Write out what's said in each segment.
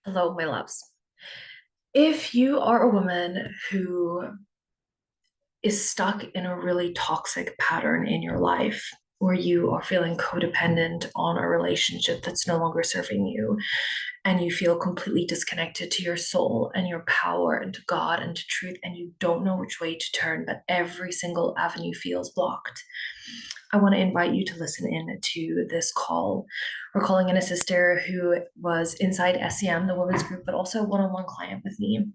Hello, my loves. If you are a woman who is stuck in a really toxic pattern in your life, where you are feeling codependent on a relationship that's no longer serving you, and you feel completely disconnected to your soul and your power and to God and to truth, and you don't know which way to turn, but every single avenue feels blocked, I want to invite you to listen in to this call. We're calling in a sister who was inside SEM, the women's group, but also a one-on-one client with me.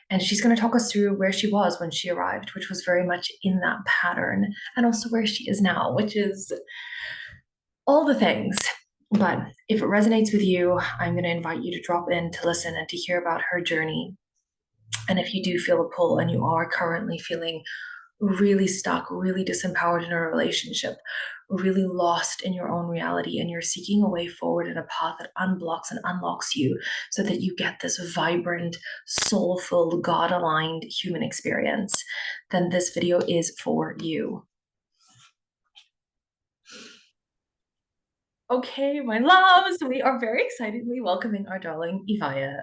And she's going to talk us through where she was when she arrived, which was very much in that pattern, and also where she is now, which is all the things. But if it resonates with you, I'm going to invite you to drop in to listen and to hear about her journey. And if you do feel a pull and you are currently feeling really stuck, really disempowered in a relationship, really lost in your own reality, and you're seeking a way forward in a path that unblocks and unlocks you so that you get this vibrant, soulful, God aligned human experience, then this video is for you. Okay, my loves, we are very excitedly welcoming our darling Evaya.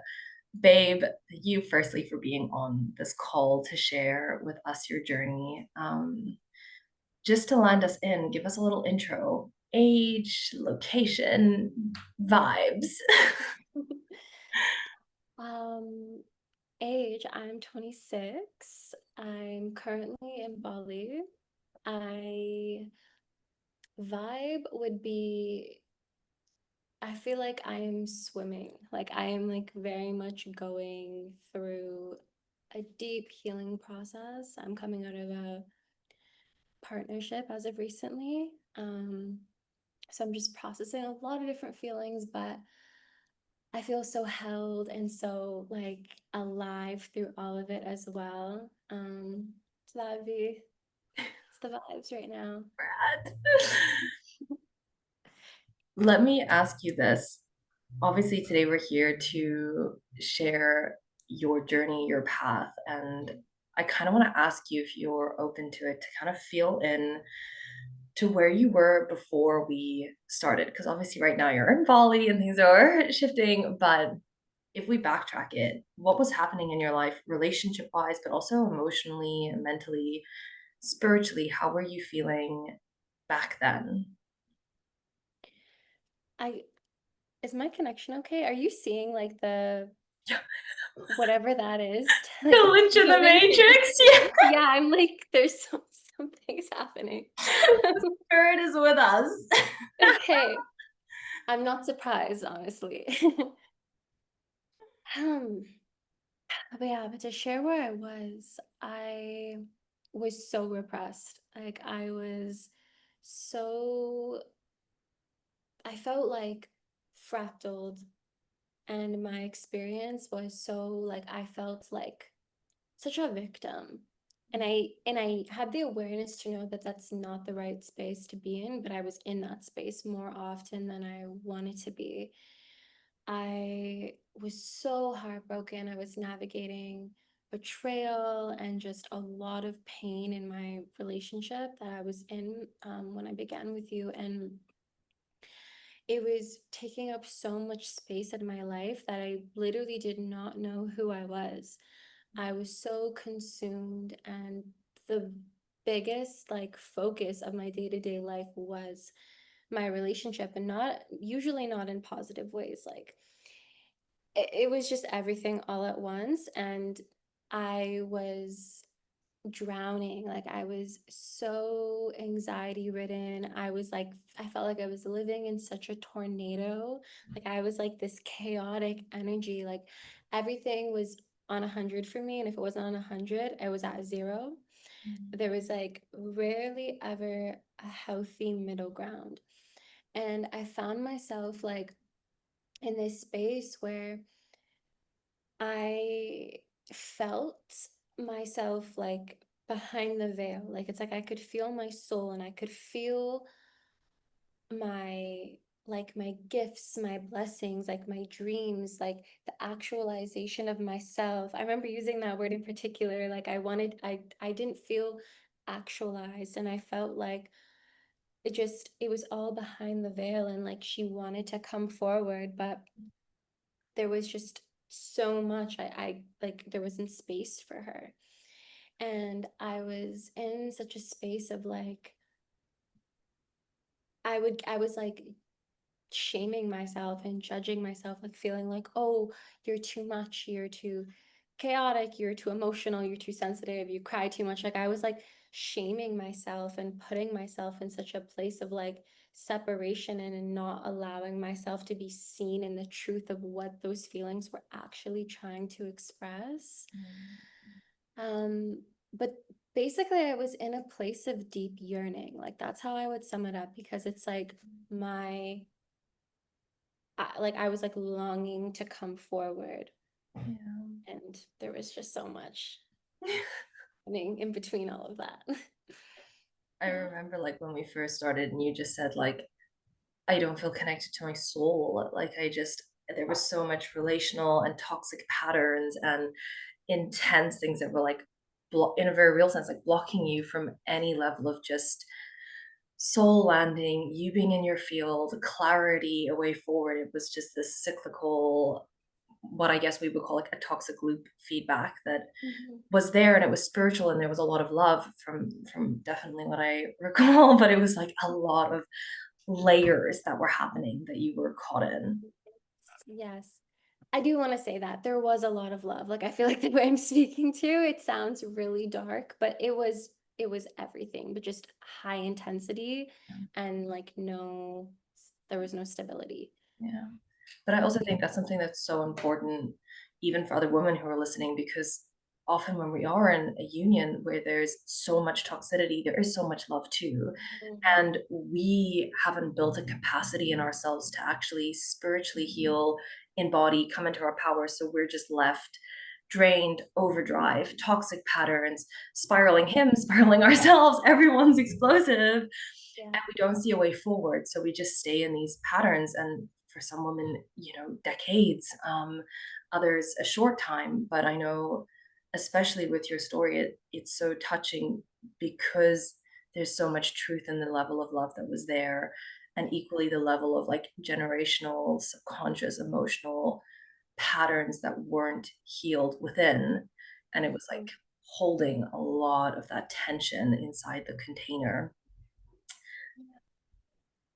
Babe, thank you firstly for being on this call to share with us your journey. Just to land us in, give us a little intro, age, location, vibes. Um, Age, I'm 26. I'm currently in Bali. I Vibe would be, I feel like I am swimming. Like I am like very much going through a deep healing process. I'm coming out of a partnership as of recently. So I'm just processing a lot of different feelings, but I feel so held and so like alive through all of it as well. So that would be it's the vibes right now. Brad. Let me ask you this. Obviously, today we're here to share your journey, your path, and I kind of want to ask you if you're open to it to kind of feel in to where you were before we started. Because obviously, right now you're in Bali and things are shifting, but if we backtrack it, what was happening in your life, relationship wise, but also emotionally, mentally, spiritually? How were you feeling back then? I Is my connection okay? Are you seeing like the Yeah, whatever that is? the Like Lynch in the zooming through the Matrix. Yeah, screen? Yeah, I'm like there's something's happening. the spirit is with us. Okay. I'm not surprised, honestly. Um, but yeah, but to share where I was so repressed. Like so I felt like fractaled, and my experience was so like I felt like such a victim. And I had the awareness to know that that's not the right space to be in, but I was in that space more often than I wanted to be. I was so heartbroken. I was navigating betrayal and just a lot of pain in my relationship that I was in when I began with you. And it was taking up so much space in my life that I literally did not know who I was. I was so consumed, and the biggest like focus of my day-to-day life was my relationship, and not usually not in positive ways. Like it was just everything all at once, and I was drowning. Like I was so anxiety ridden. I felt like I was living in such a tornado. Like I was like this chaotic energy. Like everything was on 100 for me, and if it wasn't on 100, I was at 0. There was like rarely ever a healthy middle ground. And I found myself like in this space where I felt myself like behind the veil. Like it's like I could feel my soul, and I could feel my my gifts, my blessings, like my dreams, like the actualization of myself. I remember using that word in particular. Like I didn't feel actualized, and I felt like it was all behind the veil, and like she wanted to come forward, but there was just so much I like there wasn't space for her. And I was in such a space of like I was like shaming myself and judging myself, like feeling like, oh, you're too much, you're too chaotic, you're too emotional, you're too sensitive, you cry too much. Like I was like shaming myself and putting myself in such a place of like separation and not allowing myself to be seen in the truth of what those feelings were actually trying to express. Um, but basically I was in a place of deep yearning. Like that's how I would sum it up because it's like my like I was like longing to come forward, Yeah. and there was just so much happening in between all of that. I remember like when we first started and you just said like I don't feel connected to my soul. Like I just there was so much relational and toxic patterns and intense things that were like in a very real sense like blocking you from any level of just soul landing, you being in your field, clarity, a way forward. It was just this cyclical, what I guess we would call like a toxic loop feedback that Mhm. was there, and it was spiritual, and there was a lot of love from definitely what I recall, but it was like a lot of layers that were happening that you were caught in. Yes. I do want to say that there was a lot of love. Like I feel like the way I'm speaking to, it sounds really dark, but it was everything, but just high intensity and like no there was no stability. Yeah. But I also think that's something that's so important, even for other women who are listening, because often when we are in a union where there's so much toxicity, there is so much love too. Mhm. And we haven't built a capacity in ourselves to actually spiritually heal, embody, come into our power. So we're just left drained, overdrive, toxic patterns, spiraling him, spiraling ourselves. Everyone's explosive Yeah. and we don't see a way forward, so we just stay in these patterns, and for some women, decades, others a short time. But I know, especially with your story, it's so touching because there's so much truth in the level of love that was there, and equally the level of like generational subconscious emotional patterns that weren't healed within, and it was like Mhm. holding a lot of that tension inside the container.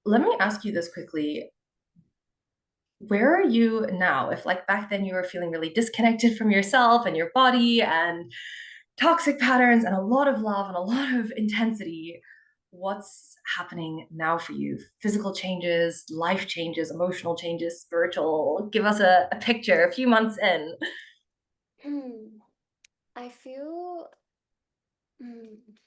Let me ask you this quickly. Where are you now? If like back then you were feeling really disconnected from yourself and your body and toxic patterns and a lot of love and a lot of intensity, what's happening now for you? Physical changes, life changes, emotional changes, spiritual. Give us a picture a few months in. I feel mm,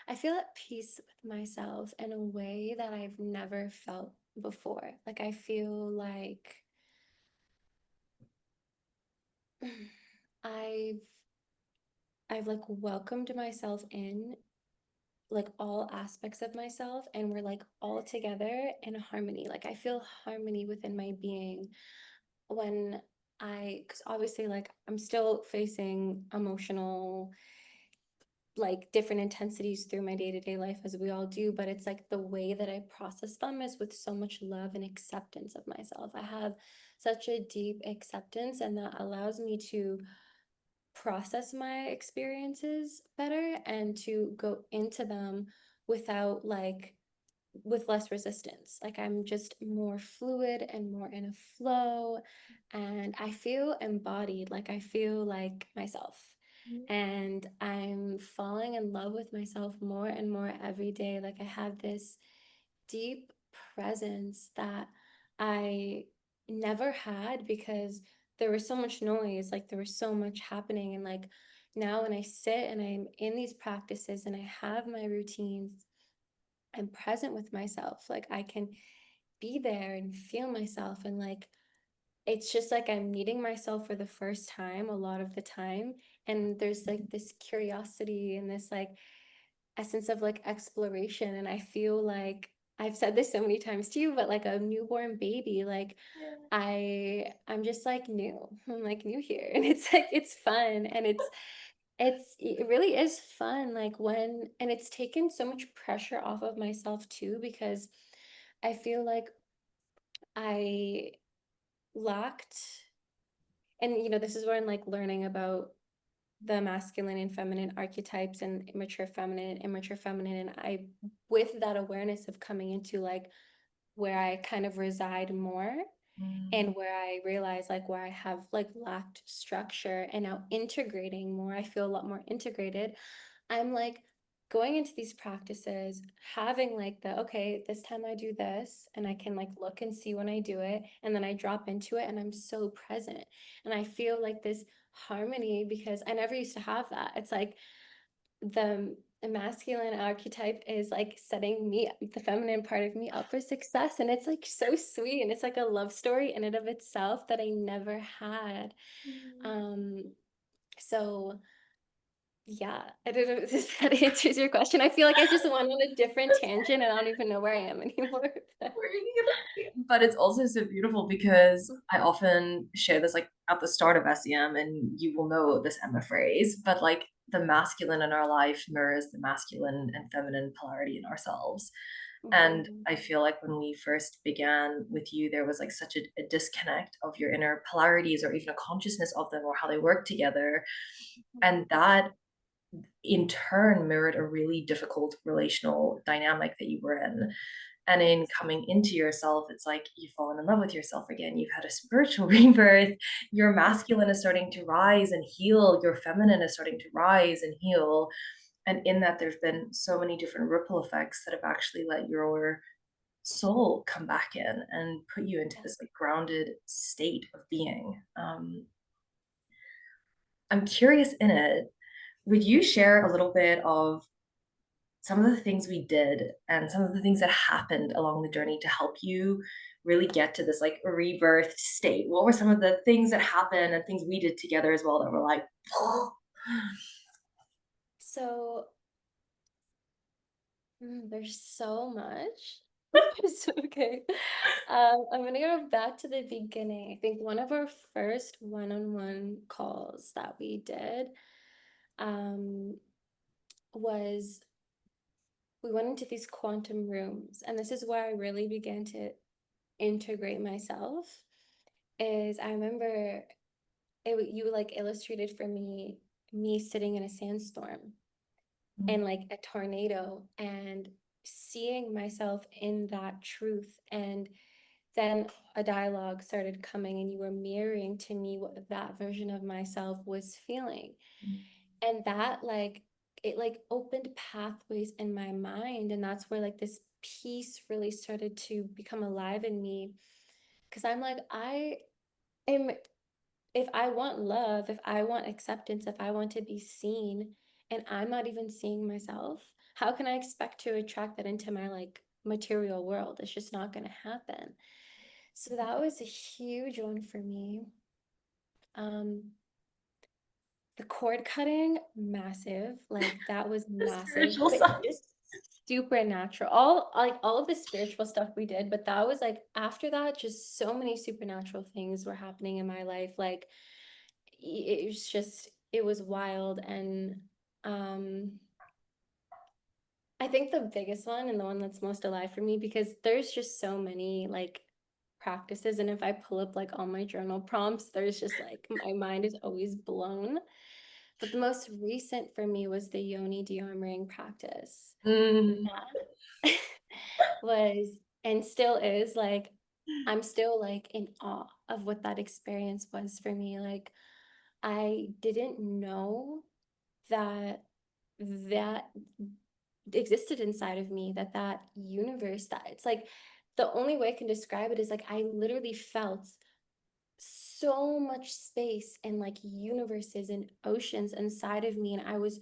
I feel at peace with myself in a way that I've never felt before. Like I feel like I've I've like welcomed myself in like all aspects of myself and we're like all together in harmony. Like I feel harmony within my being when because obviously like I'm still facing emotional like different intensities through my day-to-day life as we all do, but it's like the way that I process them is with so much love and acceptance of myself. I have such a deep acceptance and that allows me to process my experiences better and to go into them without like with less resistance. Like I'm just more fluid and more in a flow and I feel embodied, like I feel like myself. And I'm falling in love with myself more and more every day. Like I have this deep presence that I never had because there was so much noise, like there was so much happening. And like now when I sit and I'm in these practices and I have my routines, I'm present with myself. Like I can be there and feel myself. And like it's just like I'm meeting myself for the first time a lot of the time. And there's like this curiosity and this like essence of like exploration. And I feel like I've said this so many times too, but like a newborn baby, like I'm just like new. I'm like new here. And it's like it's fun and it really is fun like when and it's taken so much pressure off of myself too because I feel like I lacked, and this is where I'm like learning about the masculine and feminine archetypes and immature feminine. And I, with that awareness of coming into like where I kind of reside more, Mm. and where I realize like where I have like lacked structure, and now integrating more, I feel a lot more integrated. I'm like going into these practices, having like the, okay, this time I do this, and I can like look and see when I do it, and then I drop into it, and I'm so present. And I feel like this harmony because I never used to have that. It's like the masculine archetype is like setting me, the feminine part of me, up for success. And it's like so sweet. And it's like a love story in and of itself that I never had. Um, so yeah, I don't know if that answers your question. I feel like I just went on a different tangent and I don't even know where I am anymore. Where are you gonna be? But it's also so beautiful because I often share this like at the start of SEM, and you will know this Emma phrase, but like the masculine in our life mirrors the masculine and feminine polarity in ourselves. And Mhm. I feel like when we first began with you, there was like such a disconnect of your inner polarities or even a consciousness of them or how they work together. And that in turn mirrored a really difficult relational dynamic that you were in. And in coming into yourself, it's like you've fallen in love with yourself again. You've had a spiritual rebirth. Your masculine is starting to rise and heal. Your feminine is starting to rise and heal. And in that, there's been so many different ripple effects that have actually let your soul come back in and put you into this like grounded state of being. I'm curious in it. Would you share a little bit of some of the things we did and some of the things that happened along the journey to help you really get to this like rebirth state? What were some of the things that happened and things we did together as well that were like, oh. So there's so much. It's okay. I'm gonna go back to the beginning. I think one of our first one-on-one calls that we did um, was we went into these quantum rooms, and this is where I really began to integrate myself. Is I remember you like illustrated for me sitting in a sandstorm and like a tornado, and seeing myself in that truth. And then a dialogue started coming, and you were mirroring to me what that version of myself was feeling. And that like it like opened pathways in my mind, and that's where like this peace really started to become alive in me, because I'm like, I am, if I want love, if I want acceptance, if I want to be seen, and I'm not even seeing myself, how can I expect to attract that into my like material world? It's just not going to happen. So that was a huge one for me. Um, the cord cutting, massive. Like that was The massive, spiritual but side. just supernatural. All of the spiritual stuff we did, but that was like after that, just so many supernatural things were happening in my life. Like it was just, it was wild. And um I think the biggest one, and the one that's most alive for me, because there's just so many like practices, and if I pull up like all my journal prompts, there's just like my mind is always blown. But the most recent for me was the yoni dearmoring practice. Mm. That was, and still is, like I'm still like in awe of what that experience was for me. Like I didn't know that that existed inside of me, that that universe, that it's like the only way I can describe it is like I literally felt so much space and like universes and oceans inside of me, and I was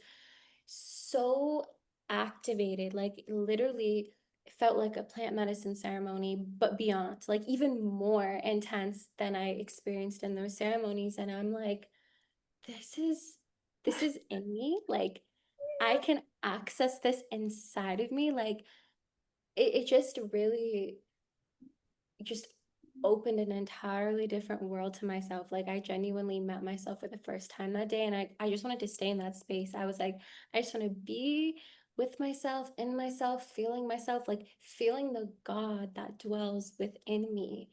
so activated, like literally felt like a plant medicine ceremony, but beyond, like even more intense than I experienced in those ceremonies. And I'm like, this is this is in me. Like I can access this inside of me. Like it just really just opened an entirely different world to myself. Like I genuinely met myself for the first time that day, and I just wanted to stay in that space. I was like, I just want to be with myself, in myself, like feeling the God that dwells within me.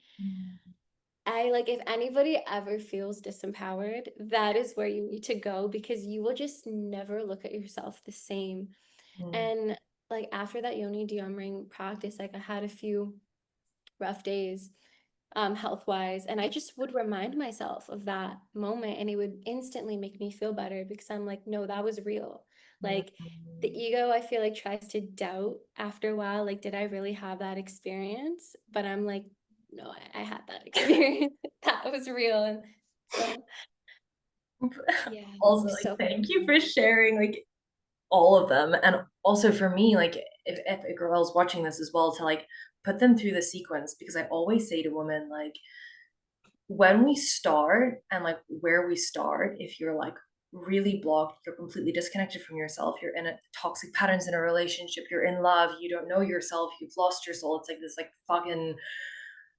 I like if anybody ever feels disempowered, that is where you need to go because you will just never look at yourself the same. Mm, And like after that yoni dearmoring practice, like I had a few rough days health wise, and I just would remind myself of that moment and it would instantly make me feel better because I'm like, no, that was real. Like the mm. ego, I feel like tries to doubt after a while, like, did I really have that experience? But I'm like, no, I had that experience. That was real. And so yeah, Also, I'm like, so thank you grateful. for sharing like all of them. And also for me, like if a girl's watching this as well, to like put them through the sequence, because I always say to women, like, when we start and like where we start, if you're like really blocked, you're completely disconnected from yourself, you're in a toxic patterns in a relationship, you're in love, you don't know yourself, you've lost your soul. It's like this like fucking,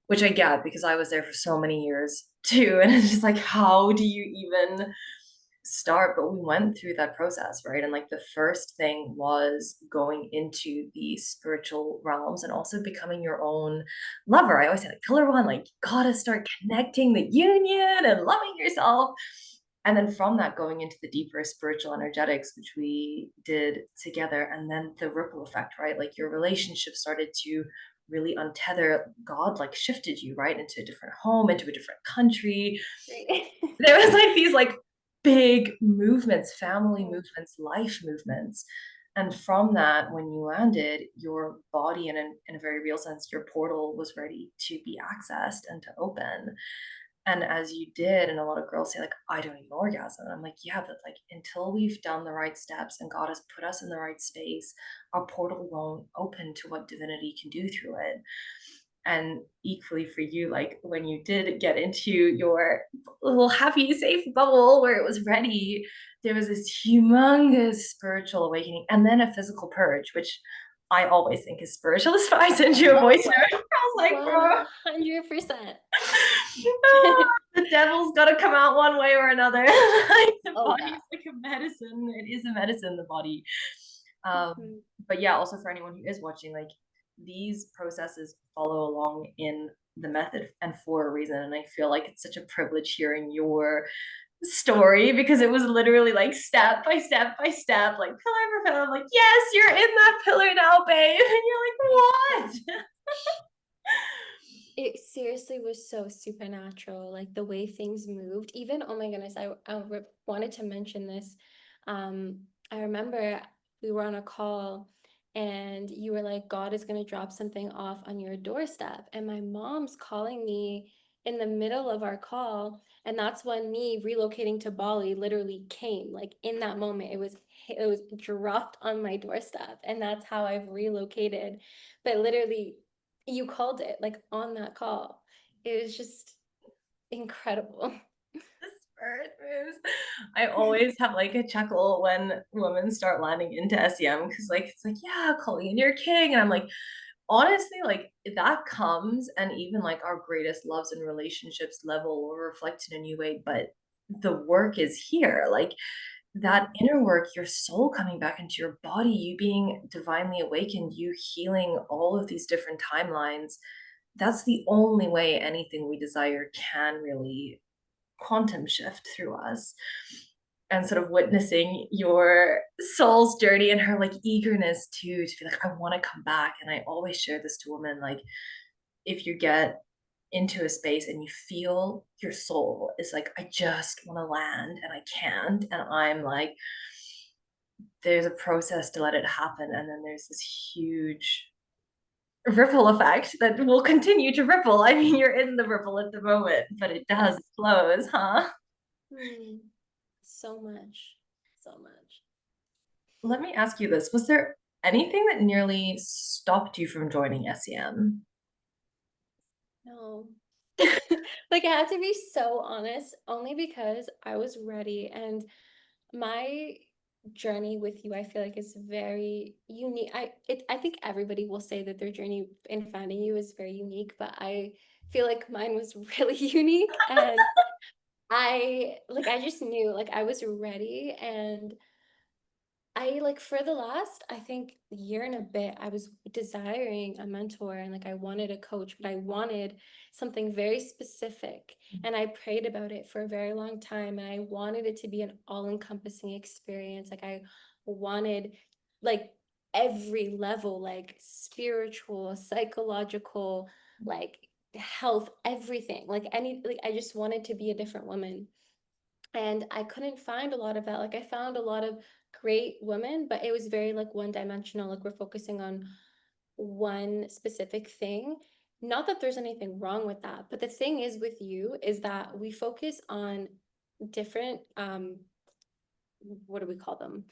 which I get because I was there for so many years too. And it's just like, how do you even start? But we went through that process, right? And like the first thing was going into the spiritual realms and also becoming your own lover. I always say, like, pillar one, like, you gotta start connecting the union and loving yourself. And then from that, going into the deeper spiritual energetics, which we did together. And then the ripple effect, right? Like your relationship started to really untether. God like shifted you right into a different home, into a different country. Great. There was like these like big movements, family Oh, movements, life movements. And from that, when you landed, your body, and in a very real sense, your portal was ready to be accessed and to open. And as you did, and a lot of girls say, like, I don't even orgasm. And I'm like, yeah, but like until we've done the right steps and God has put us in the right space, our portal won't open to what divinity can do through it. And equally for you, like when you did get into your little happy, safe bubble where it was ready, there was this humongous spiritual awakening and then a physical purge, which I always think is spiritual. That's why I sent you a voice oh, note. I was like, bro, 100%. the devil's got to come out one way or another. Like the Oh yeah. body's like a medicine. It is a medicine, the body. Um, Mhm. but yeah, also for anyone who is watching, like these processes follow along in the method and for a reason. And I feel like it's such a privilege hearing your story because it was literally like step by step by step, like pillar for pillar. I'm like, yes, you're in that pillar now, babe. And you're like, what? It seriously was so supernatural, like the way things moved. Even, oh my goodness, I wanted to mention this. I remember we were on a call and you were like, God is going to drop something off on your doorstep. And my mom's calling me in the middle of our call. And that's when me relocating to Bali literally came. Like in that moment, it was dropped on my doorstep. And that's how I've relocated. But literally you called it like on that call. It was just incredible. The spirit moves. I always have like a chuckle when women start landing into SEM because like it's like, yeah, Colleen, you're king. And I'm like, honestly, like that comes, and even like our greatest loves and relationships level or reflect in a new way, but the work is here. Like that Mm. inner work, your soul coming back into your body, you being divinely awakened, you healing all of these different timelines. That's the only way anything we desire can really quantum shift through us. And sort of witnessing your soul's journey and her like eagerness to be like, I want to come back. And I always share this to women, like, if you get into a space and you feel your soul is like, I just want to land and I can't, and I'm like, there's a process to let it happen, and then there's this huge ripple effect that will continue to ripple. I mean, you're in the ripple at the moment, but it does, Yes. it flows, huh? Mm. So much. So much. Let me ask you this. Was there anything that nearly stopped you from joining SEM? No. Like I have to be so honest, only because I was ready and my journey with you, I feel like is very unique. I think everybody will say that their journey in finding you is very unique, but I feel like mine was really unique and I just knew like I was ready and I like for the last, I think, year and a bit, I was desiring a mentor and like I wanted a coach, but I wanted something very specific. And I prayed about it for a very long time. And I wanted it to be an all-encompassing experience. Like I wanted like every level, like spiritual, psychological, like health, everything. Like any, like I just wanted to be a different woman. And I couldn't find a lot of that. Like I found a lot of great women, but it was very like one dimensional. Like we're focusing on one specific thing. Not that there's anything wrong with that, but the thing is with you is that we focus on different what do we call them?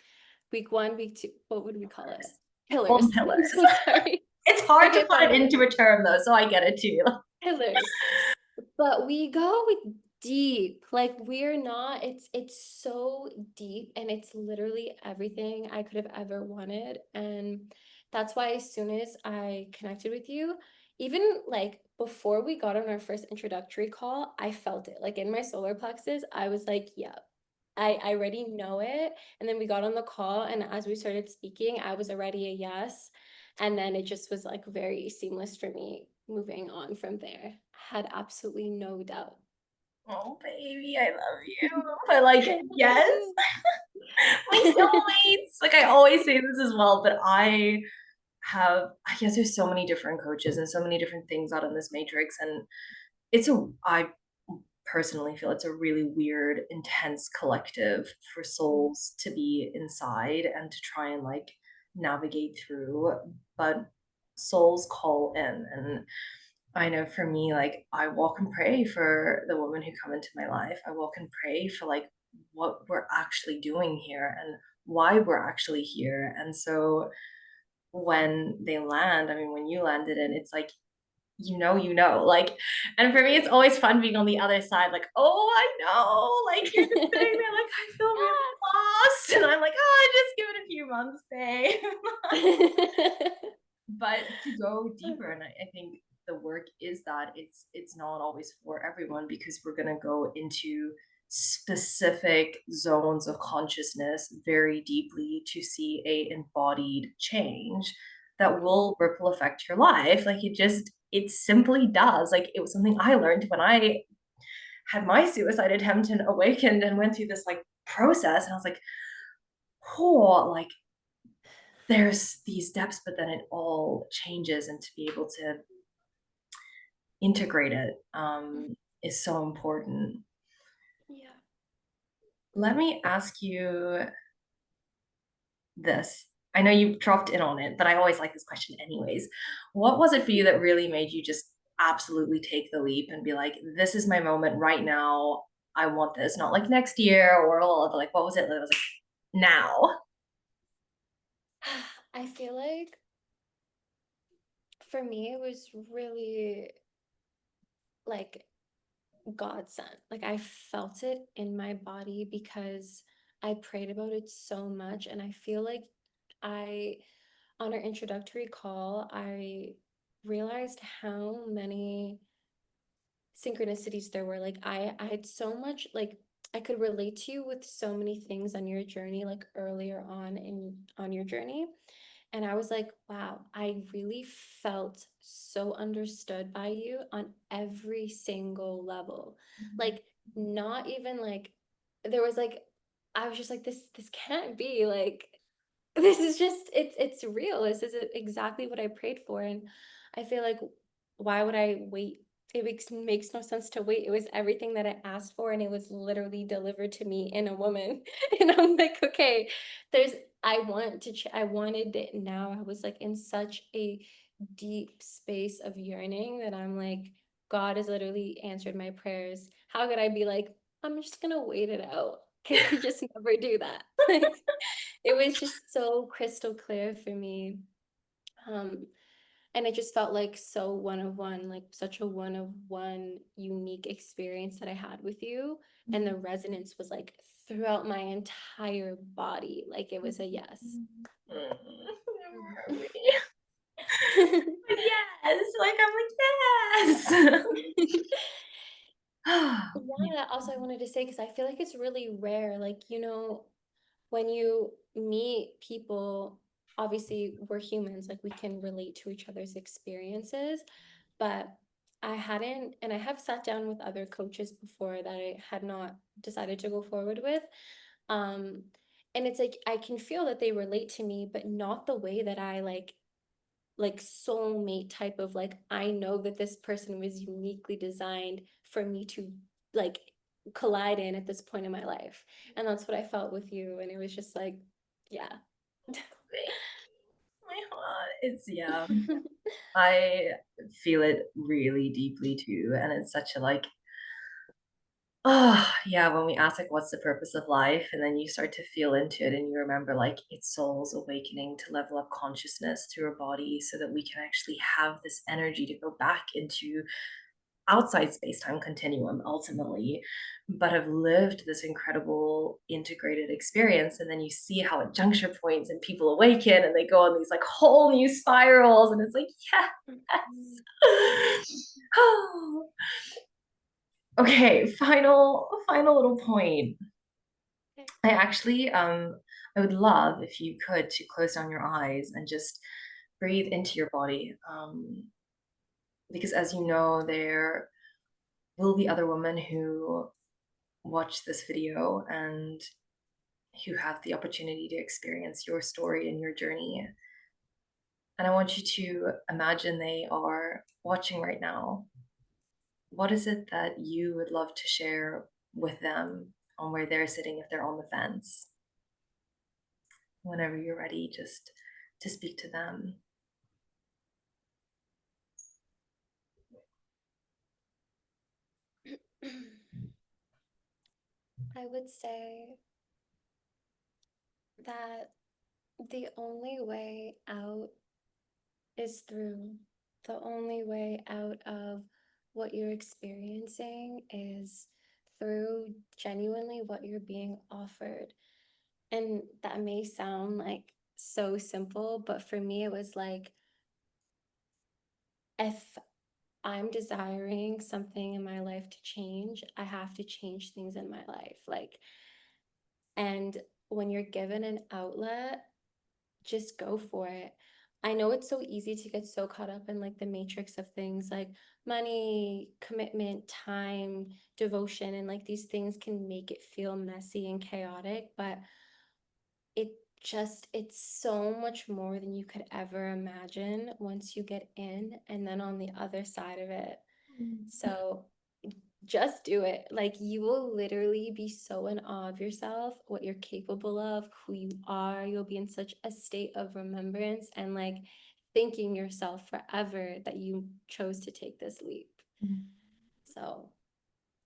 Week one, week two, what would we call it? Home Pillars. I'm pillars. so sorry. It's hard to Okay, put it fine. into a term though, so I get it too. Pillars. But we go deep. Like we're not, it's so deep and it's literally everything I could have ever wanted. And that's why as soon as I connected with you, even like before we got on our first introductory call, I felt it. Like in my solar plexus, I was like, yeah, I already know it. And then we got on the call and as we started speaking, I was already a yes. And then it just was like very seamless for me moving on from there. Had absolutely no doubt. Oh, baby, I love you. But like, I love yes, you. my soulmates. Like I always say this as well, but I guess there's so many different coaches and so many different things out in this matrix. And I personally feel it's a really weird, intense collective for souls to be inside and to try and like navigate through. But souls call in. And I know for me, like I walk and pray for the women who come into my life. I walk and pray for like what we're actually doing here and why we're actually here. And so when they land, I mean, when you landed in, it's like, like, and for me, it's always fun being on the other side, like, oh, I know, like you're just sitting there, like, I feel really lost. And I'm like, oh, just give it a few months, babe. But to go deeper, and I think the work is that it's not always for everyone because we're going to go into specific zones of consciousness very deeply to see a embodied change that will ripple affect your life. Like it simply does. Like it was something I learned when I had my suicide attempt and awakened and went through this like process, and I was like, oh, like there's these depths, but then it all changes, and to be able to integrate it is so important. Yeah. Let me ask you this. I know you dropped in on it, but I always like this question anyways. What was it for you that really made you just absolutely take the leap and be like, this is my moment right now. I want this, not like next year or like, what was it that was like, now? I feel like for me, it was really like God sent. Like I felt it in my body because I prayed about it so much. And I feel like I, on our introductory call, I realized how many synchronicities there were. Like I had so much like I could relate to you with so many things on your journey, like earlier on in on your journey. And I was like, wow, I really felt so understood by you on every single level. Like not even like there was like I was just like this can't be like this is just it's real. This is exactly what I prayed for. And I feel like why would I wait? It makes no sense to wait. It was everything that I asked for and it was literally delivered to me in a woman. And I'm like, okay, there's I wanted it now. I was like in such a deep space of yearning that I'm like, God has literally answered my prayers. How could I be like, I'm just gonna wait it out? Could just never do that. Like it was just so crystal clear for me. Um, and it just felt like so one of one, like such a one of one unique experience that I had with you. And the resonance was like throughout my entire body. Like it was a yes. Mhm. But yes, like I'm like, yes. Yeah, also I wanted to say, because I feel like it's really rare, like, when you meet people, obviously we're humans, like we can relate to each other's experiences, but I hadn't, and I have sat down with other coaches before that I had not decided to go forward with. Um, and it's like I can feel that they relate to me, but not the way that I like soulmate type of like I know that this person was uniquely designed for me to like collide in at this point in my life. And that's what I felt with you. And it was just like, yeah. My heart. It's yeah. I feel it really deeply too. And it's such a like, oh yeah, when we ask like what's the purpose of life, and then you start to feel into it and you remember like it's soul's awakening to level up consciousness through our body so that we can actually have this energy to go back into outside space-time continuum ultimately, but have lived this incredible integrated experience. And then you see how at juncture points and people awaken and they go on these like whole new spirals, and it's like, Mhm. yes. Okay, final little point. Okay. I actually I would love if you could to close down your eyes and just breathe into your body. Because as you know, there will be other women who watch this video and who have the opportunity to experience your story and your journey. And I want you to imagine they are watching right now. What is it that you would love to share with them on where they're sitting if they're on the fence? Whenever you're ready, just to speak to them. I would say that the only way out is through. The only way out of what you're experiencing is through genuinely what you're being offered. And that may sound like so simple, but for me, it was like if I'm desiring something in my life to change, I have to change things in my life. Like, and when you're given an outlet, just go for it. I know it's so easy to get so caught up in like the matrix of things like money, commitment, time, devotion, and like these things can make it feel messy and chaotic, but it it's so much more than you could ever imagine once you get in and then on the other side of it. So just do it. Like you will literally be so in awe of yourself, what you're capable of, who you are. You'll be in such a state of remembrance and like thanking yourself forever that you chose to take this leap. So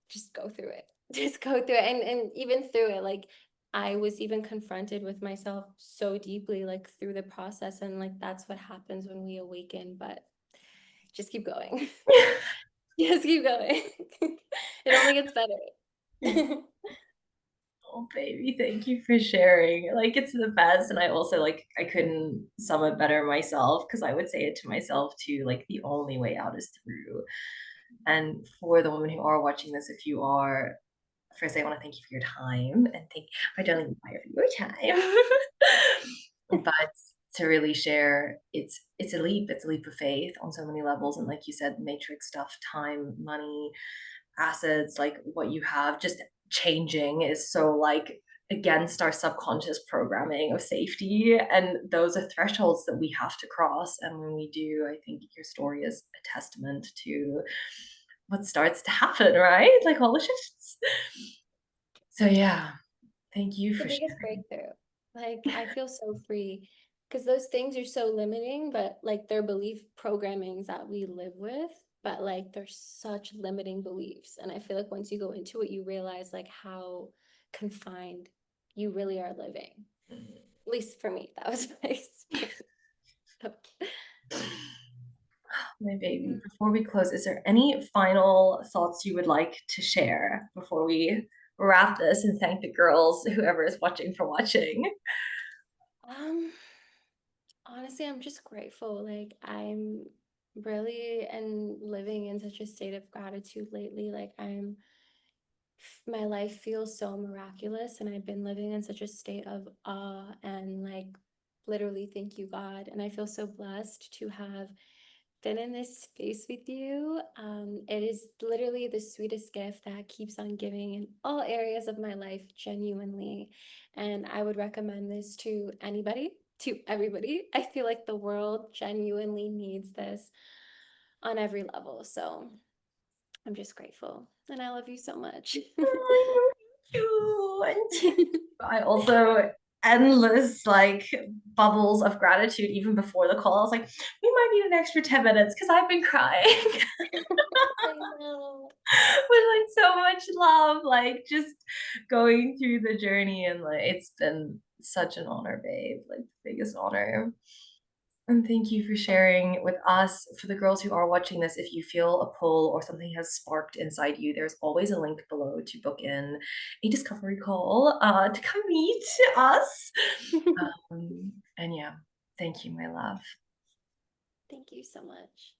just go through it. Just go through it. And even through it, like I was even confronted with myself so deeply, like through the process. And like that's what happens when we awaken. But just keep going. Just keep going. It only gets better. Oh, baby, thank you for sharing. Like, it's the best. And I also, like, I couldn't sum it better myself because I would say it to myself too. Like, the only way out is through. And for the women who are watching this, if you are, first, I want to thank you for your time and thank my darling Evaya for your time. But to really share, it's a leap. It's a leap of faith on so many levels. And like you said, matrix stuff, time, money, assets, like what you have just changing is so like against our subconscious programming of safety. And those are thresholds that we have to cross. And when we do, I think your story is a testament to what starts to happen, right? Like all the shifts. So yeah, thank you The for biggest sharing. breakthrough. Like I feel so free because those things are so limiting, but like they're belief programmings that we live with, but like they're such limiting beliefs. And I feel like once you go into it, you realize like how confined you really are living. At least for me, that was my experience. So, My baby, mm, before we close, is there any final thoughts you would like to share before we wrap this and thank the girls, whoever is watching, for watching? um, honestly, I'm just grateful. Like I'm really and living in such a state of gratitude lately. Like I'm my life feels so miraculous, and I've been living in such a state of awe and like literally thank you, God. And I feel so blessed to have been in this space with you. It is literally the sweetest gift that keeps on giving in all areas of my life, genuinely. And I would recommend this to anybody, to everybody. I feel like the world genuinely needs this on every level. So I'm just grateful. And I love you so much. Oh, thank you. And I also endless like bubbles of gratitude even before the call. I was like, we might need an extra 10 minutes because I've been crying I know. with like so much love, like just going through the journey. And like it's been such an honor, babe, like the biggest honor. And thank you for sharing with us. For the girls who are watching this, if you feel a pull or something has sparked inside you, there's always a link below to book in a discovery call to come meet us. And yeah, thank you, my love. Thank you so much.